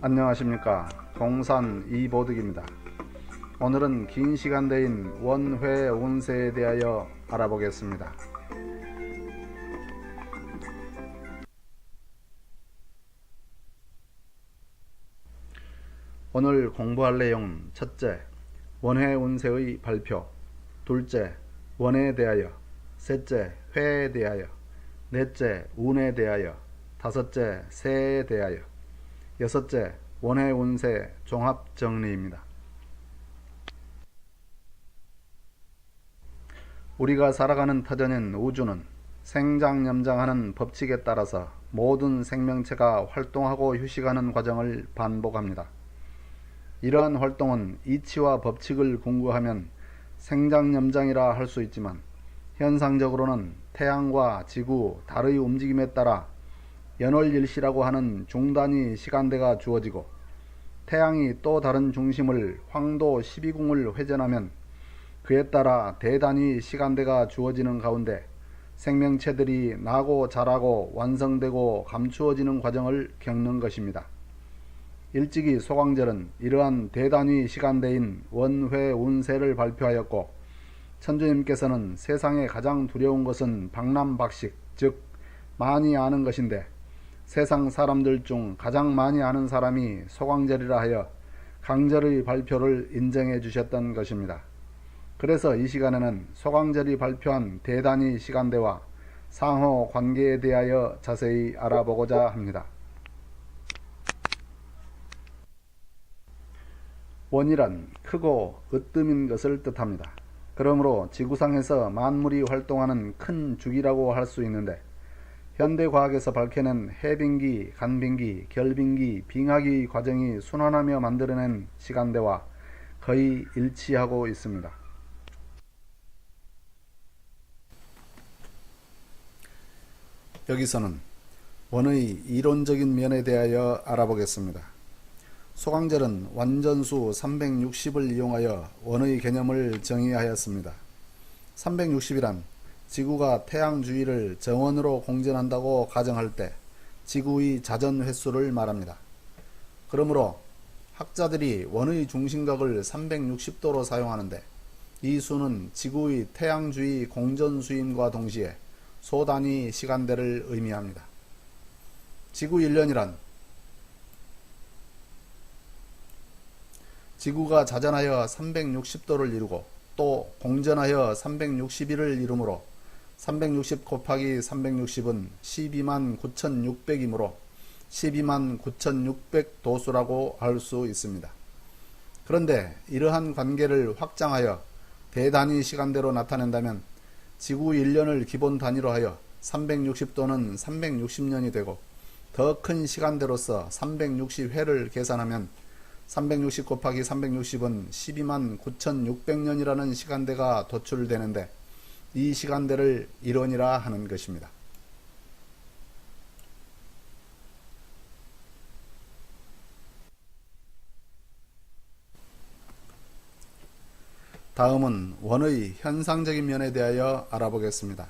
안녕하십니까. 동산 이보득입니다. 오늘은 긴 시간대인 원회 운세에 대하여 알아보겠습니다. 오늘 공부할 내용은 첫째, 원회 운세의 발표, 둘째, 원에 대하여, 셋째, 회에 대하여, 넷째, 운에 대하여, 다섯째, 새에 대하여, 여섯째, 원해 운세 종합 정리입니다. 우리가 살아가는 터전인 우주는 생장염장하는 법칙에 따라서 모든 생명체가 활동하고 휴식하는 과정을 반복합니다. 이러한 활동은 이치와 법칙을 궁구하면 생장염장이라 할 수 있지만 현상적으로는 태양과 지구, 달의 움직임에 따라 연월일시라고 하는 중단위 시간대가 주어지고 태양이 또 다른 중심을 황도 12궁을 회전하면 그에 따라 대단위 시간대가 주어지는 가운데 생명체들이 나고 자라고 완성되고 감추어지는 과정을 겪는 것입니다. 일찍이 소광절은 이러한 대단위 시간대인 원회 운세를 발표하였고 천주님께서는 세상에 가장 두려운 것은 박람박식, 즉 많이 아는 것인데 세상 사람들 중 가장 많이 아는 사람이 소광절이라 하여 강절의 발표를 인정해 주셨던 것입니다. 그래서 이 시간에는 소광절이 발표한 대단위 시간대와 상호 관계에 대하여 자세히 알아보고자 합니다. 원이란 크고 으뜸인 것을 뜻합니다. 그러므로 지구상에서 만물이 활동하는 큰 주기라고 할 수 있는데 현대과학에서 밝혀낸 해빙기, 간빙기, 결빙기, 빙하기 과정이 순환하며 만들어낸 시간대와 거의 일치하고 있습니다. 여기서는 원의 이론적인 면에 대하여 알아보겠습니다. 소광절은 완전수 360을 이용하여 원의 개념을 정의하였습니다. 360이란 지구가 태양 주위를 정원으로 공전한다고 가정할 때 지구의 자전 횟수를 말합니다. 그러므로 학자들이 원의 중심각을 360도로 사용하는데 이 수는 지구의 태양 주위 공전 수임과 동시에 소단위 시간대를 의미합니다. 지구 1년이란 지구가 자전하여 360도를 이루고 또 공전하여 360일을 이루므로 360 곱하기 360은 12만 9600이므로 12만 9600 도수라고 할 수 있습니다. 그런데 이러한 관계를 확장하여 대단위 시간대로 나타낸다면 지구 1년을 기본 단위로 하여 360도는 360년이 되고 더 큰 시간대로서 360회를 계산하면 360 곱하기 360은 12만 9600년이라는 시간대가 도출되는데 이 시간대를 일원이라 하는 것입니다. 다음은 원의 현상적인 면에 대하여 알아보겠습니다.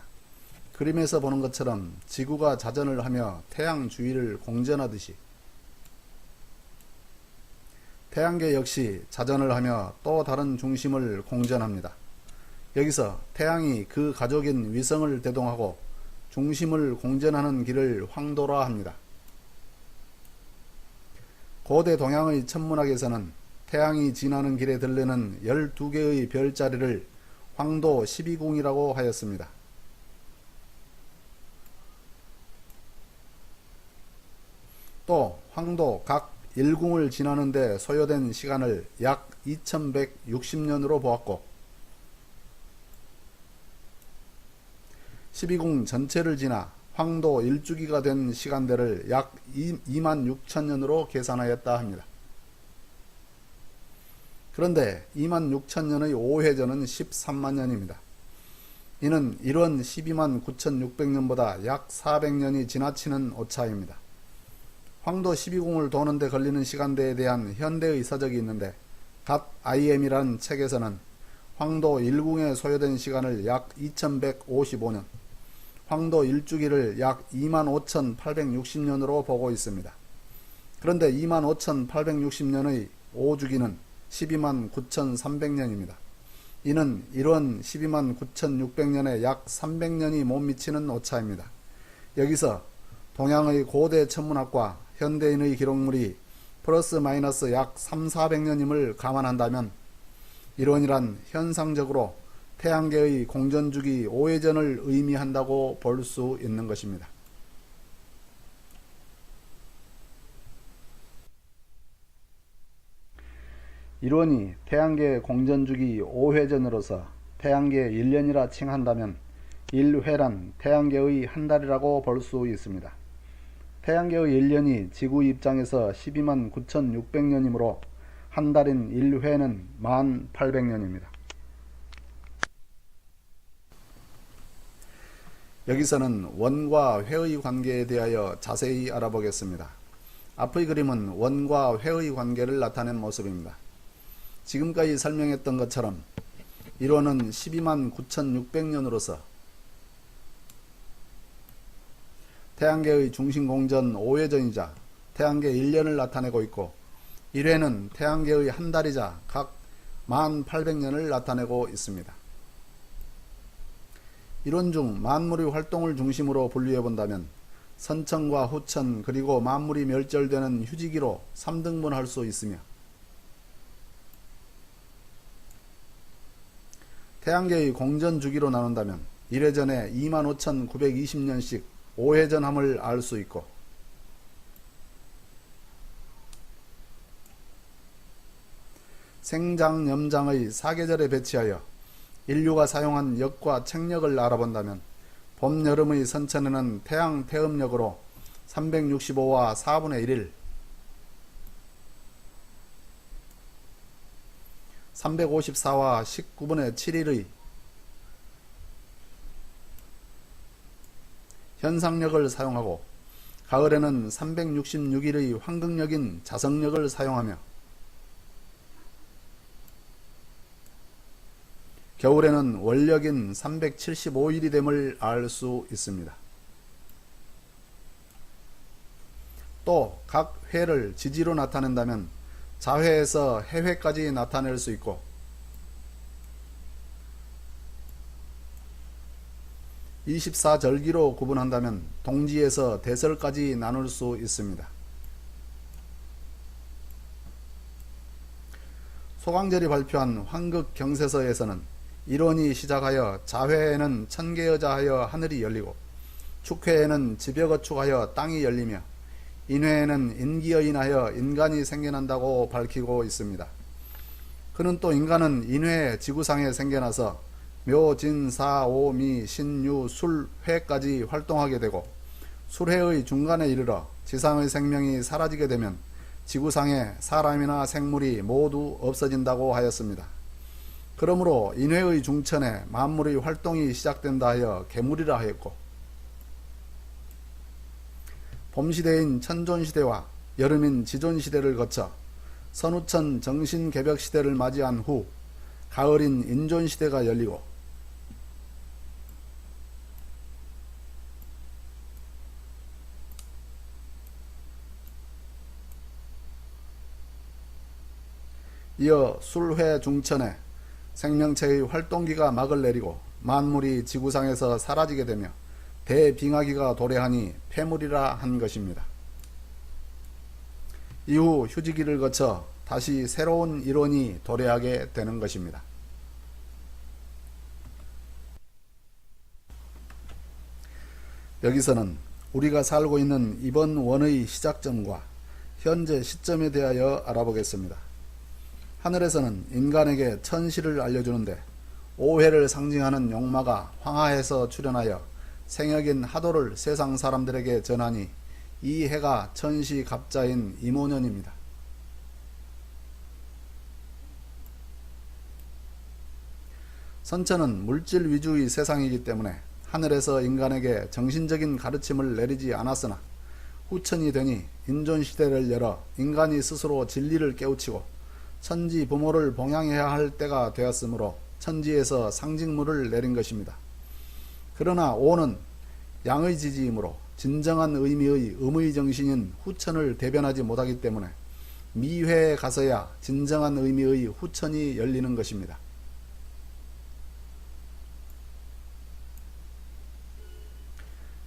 그림에서 보는 것처럼 지구가 자전을 하며 태양 주위를 공전하듯이 태양계 역시 자전을 하며 또 다른 중심을 공전합니다. 여기서 태양이 그 가족인 위성을 대동하고 중심을 공전하는 길을 황도라 합니다. 고대 동양의 천문학에서는 태양이 지나는 길에 들르는 12개의 별자리를 황도 12궁이라고 하였습니다. 또 황도 각 1궁을 지나는데 소요된 시간을 약 2160년으로 보았고 12궁 전체를 지나 황도 1주기가 된 시간대를 약 26,000년으로 계산하였다 합니다. 그런데 26,000년의 5회전은 13만년입니다. 이는 이런 12만 9,600년보다 약 400년이 지나치는 오차입니다. 황도 12궁을 도는 데 걸리는 시간대에 대한 현대의 서적이 있는데 갓 IM이라는 책에서는 황도 1궁에 소요된 시간을 약 2155년, 황도 1주기를 약 25,860년으로 보고 있습니다. 그런데 25,860년의 5주기는 129,300년입니다. 이는 1원 129,600년에 약 300년이 못 미치는 오차입니다. 여기서 동양의 고대 천문학과 현대인의 기록물이 플러스 마이너스 약 3,400년임을 감안한다면 1원이란 현상적으로 태양계의 공전주기 5회전을 의미한다고 볼 수 있는 것입니다. 일원이 태양계 공전주기 5회전으로서 태양계 1년이라 칭한다면 1회란 태양계의 한 달이라고 볼 수 있습니다. 태양계의 1년이 지구 입장에서 129,600년이므로 한 달인 1회는 1800년입니다. 여기서는 원과 회의 관계에 대하여 자세히 알아보겠습니다. 앞의 그림은 원과 회의 관계를 나타낸 모습입니다. 지금까지 설명했던 것처럼 1호는 129,600년으로서 태양계의 중심공전 5회전이자 태양계 1년을 나타내고 있고 1회는 태양계의 한 달이자 각 1800년을 나타내고 있습니다. 이론 중 만물의 활동을 중심으로 분류해본다면 선천과 후천 그리고 만물이 멸절되는 휴지기로 3등분할 수 있으며 태양계의 공전주기로 나눈다면 1회전에 25,920년씩 5회전함을 알 수 있고 생장염장의 사계절에 배치하여 인류가 사용한 역과 책력을 알아본다면 봄, 여름의 선천에는 태양 태음력으로 365와 4분의 1일 354와 19분의 7일의 현상력을 사용하고 가을에는 366일의 황금력인 자성력을 사용하며 겨울에는 월력인 375일이 됨을 알 수 있습니다. 또 각 회를 지지로 나타낸다면 자회에서 해회까지 나타낼 수 있고 (24절기로) 구분한다면 동지에서 대설까지 나눌 수 있습니다. 소강절이 발표한 환극경세서에서는 일원이 시작하여 자회에는 천계여자하여 하늘이 열리고 축회에는 지벽어축하여 땅이 열리며 인회에는 인기여인하여 인간이 생겨난다고 밝히고 있습니다. 그는 또 인간은 인회에 지구상에 생겨나서 묘, 진, 사, 오, 미, 신, 유, 술, 회까지 활동하게 되고 술회의 중간에 이르러 지상의 생명이 사라지게 되면 지구상에 사람이나 생물이 모두 없어진다고 하였습니다. 그러므로 인회의 중천에 만물의 활동이 시작된다 하여 개물이라 하였고 봄시대인 천존시대와 여름인 지존시대를 거쳐 선우천 정신개벽시대를 맞이한 후 가을인 인존시대가 열리고 이어 술회 중천에 생명체의 활동기가 막을 내리고 만물이 지구상에서 사라지게 되며 대빙하기가 도래하니 폐물이라 한 것입니다. 이후 휴지기를 거쳐 다시 새로운 일원이 도래하게 되는 것입니다. 여기서는 우리가 살고 있는 이번 원의 시작점과 현재 시점에 대하여 알아보겠습니다. 하늘에서는 인간에게 천시를 알려주는데 오해를 상징하는 용마가 황하에서 출현하여 생역인 하도를 세상 사람들에게 전하니 이 해가 천시 갑자인 임오년입니다. 선천은 물질 위주의 세상이기 때문에 하늘에서 인간에게 정신적인 가르침을 내리지 않았으나 후천이 되니 인존시대를 열어 인간이 스스로 진리를 깨우치고 천지 부모를 봉양해야 할 때가 되었으므로 천지에서 상징물을 내린 것입니다. 그러나 오는 양의 지지이므로 진정한 의미의 음의 정신인 후천을 대변하지 못하기 때문에 미회에 가서야 진정한 의미의 후천이 열리는 것입니다.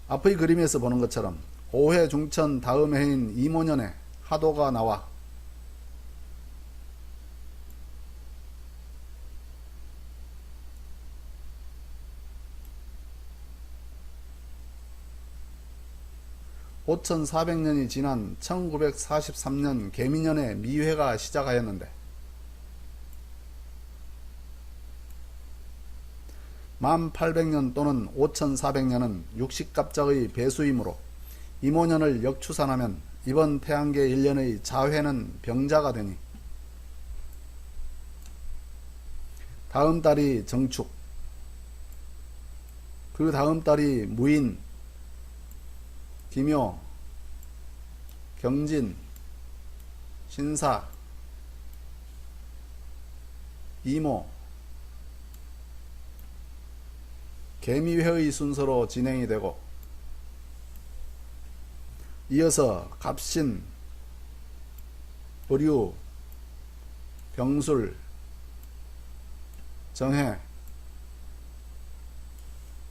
앞의 그림에서 보는 것처럼 5회 중천 다음 해인 이모년에 하도가 나와 (5400년이) 지난 1943년 개미년에 미회가 시작하였는데 (만 800년) 또는 (5400년은) 육식갑작의 배수이므로 이모년을 역추산하면 이번 태양계 1년의 자회는 병자가 되니 다음 달이 정축, 그 다음 달이 무인, 기묘, 경진, 신사, 이모, 개미회의 순서로 진행이 되고 이어서 갑신, 을유, 병술, 정해,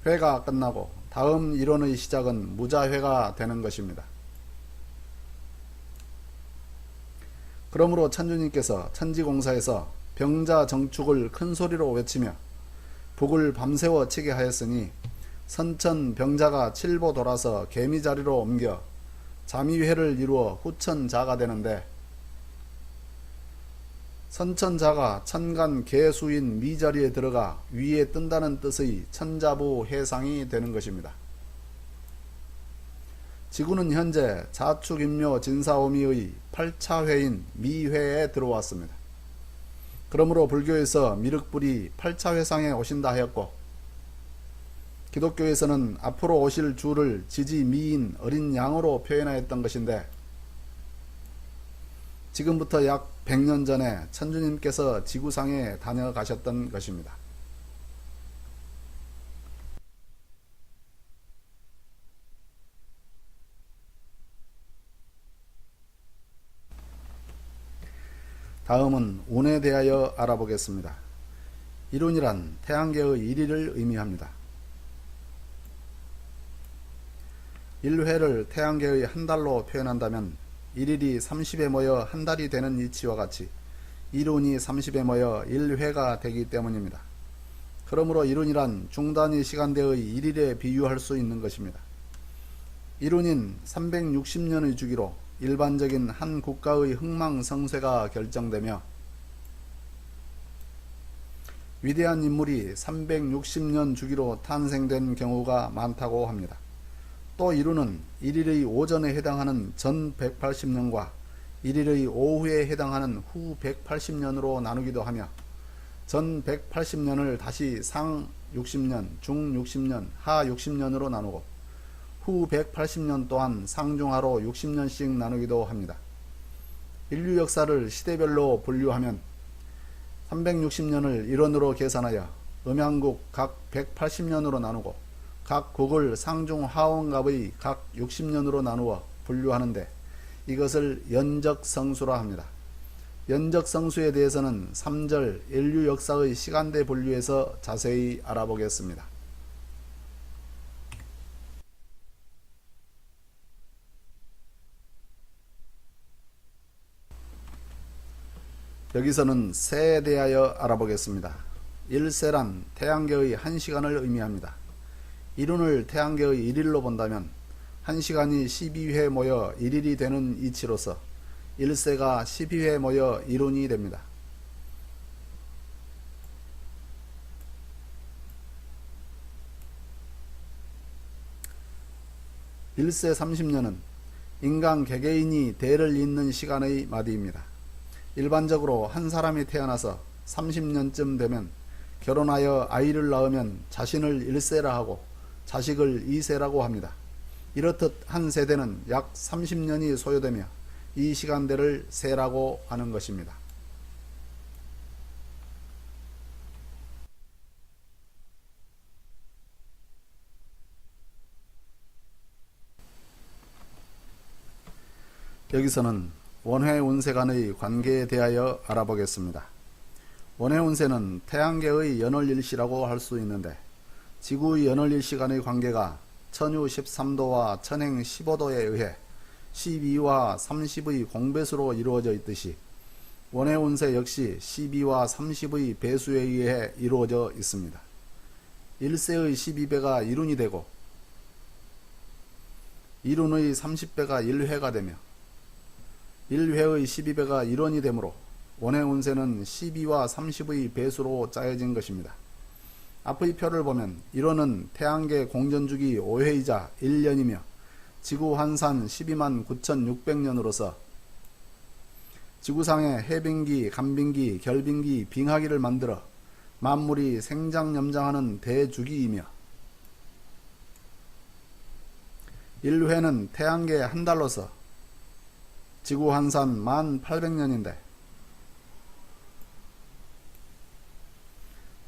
회가 끝나고 다음 일원의 시작은 무자회가 되는 것입니다. 그러므로 천주님께서 천지공사에서 병자 정축을 큰 소리로 외치며 북을 밤새워 치게 하였으니 선천 병자가 칠보 돌아서 개미자리로 옮겨 자미회를 이루어 후천자가 되는데 선천자가 천간 개수인 미자리에 들어가 위에 뜬다는 뜻의 천자부 해상이 되는 것입니다. 지구는 현재 자축인묘 진사오미의 8차회인 미회에 들어왔습니다. 그러므로 불교에서 미륵불이 8차회상에 오신다 하였고 기독교에서는 앞으로 오실 주를 지지미인 어린 양으로 표현하였던 것인데 지금부터 약 100년 전에 천주님께서 지구상에 다녀가셨던 것입니다. 다음은 운에 대하여 알아보겠습니다. 일운이란 태양계의 일일을 의미합니다. 1회를 태양계의 한 달로 표현한다면 1일이 30에 모여 한 달이 되는 이치와 같이 일운이 30에 모여 1회가 되기 때문입니다. 그러므로 일운이란 중단위 시간대의 1일에 비유할 수 있는 것입니다. 일운인 360년의 주기로 일반적인 한 국가의 흥망성쇠가 결정되며 위대한 인물이 360년 주기로 탄생된 경우가 많다고 합니다. 또 일운은 1일의 오전에 해당하는 전 180년과 1일의 오후에 해당하는 후 180년으로 나누기도 하며 전 180년을 다시 상 60년, 중 60년, 하 60년으로 나누고 후 180년 또한 상중하로 60년씩 나누기도 합니다. 인류 역사를 시대별로 분류하면 360년을 일원으로 계산하여 음양국 각 180년으로 나누고 각 국을 상중 하원갑의 각 60년으로 나누어 분류하는데 이것을 연적성수라 합니다. 연적성수에 대해서는 3절 인류 역사의 시간대 분류에서 자세히 알아보겠습니다. 여기서는 세에 대하여 알아보겠습니다. 1세란 태양계의 1시간을 의미합니다. 일운을 태양계의 1일로 본다면 1시간이 12회 모여 1일이 되는 이치로서 1세가 12회 모여 일운이 됩니다. 일세 30년은 인간 개개인이 대를 잇는 시간의 마디입니다. 일반적으로 한 사람이 태어나서 30년쯤 되면 결혼하여 아이를 낳으면 자신을 1세라 하고 자식을 2세라고 합니다. 이렇듯 한 세대는 약 30년이 소요되며 이 시간대를 세라고 하는 것입니다. 여기서는 원회 운세 간의 관계에 대하여 알아보겠습니다. 원회 운세는 태양계의 연월일시라고 할 수 있는데 지구의 연월일시 간의 관계가 천유 13도와 천행 15도에 의해 12와 30의 공배수로 이루어져 있듯이 원해 운세 역시 12와 30의 배수에 의해 이루어져 있습니다. 1세의 12배가 1운이 되고 1운의 30배가 1회가 되며 1회의 12배가 1원이 되므로 원해 운세는 12와 30의 배수로 짜여진 것입니다. 앞의 표를 보면 1원은 태양계 공전주기 5회이자 1년이며 지구 환산 12만 9,600년으로서 지구상에 해빙기, 간빙기, 결빙기, 빙하기를 만들어 만물이 생장염장하는 대주기이며 1회는 태양계 한 달로서 지구 환산 1800년인데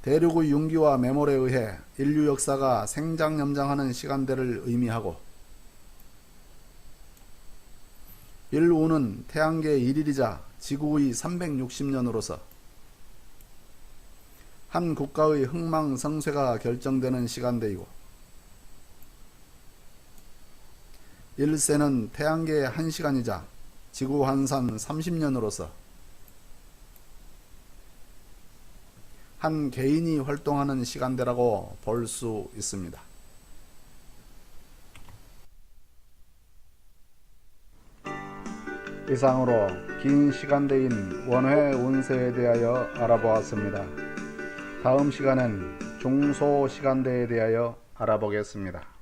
대륙의 융기와 매몰에 의해 인류 역사가 생장염장하는 시간대를 의미하고 1우는 태양계 1일이자 지구의 360년으로서 한 국가의 흥망성쇠가 결정되는 시간대이고 1세는 태양계 1시간이자 지구 환산 30년으로서 한 개인이 활동하는 시간대라고 볼 수 있습니다. 이상으로 긴 시간대인 원회 운세에 대하여 알아보았습니다. 다음 시간엔 중소 시간대에 대하여 알아보겠습니다.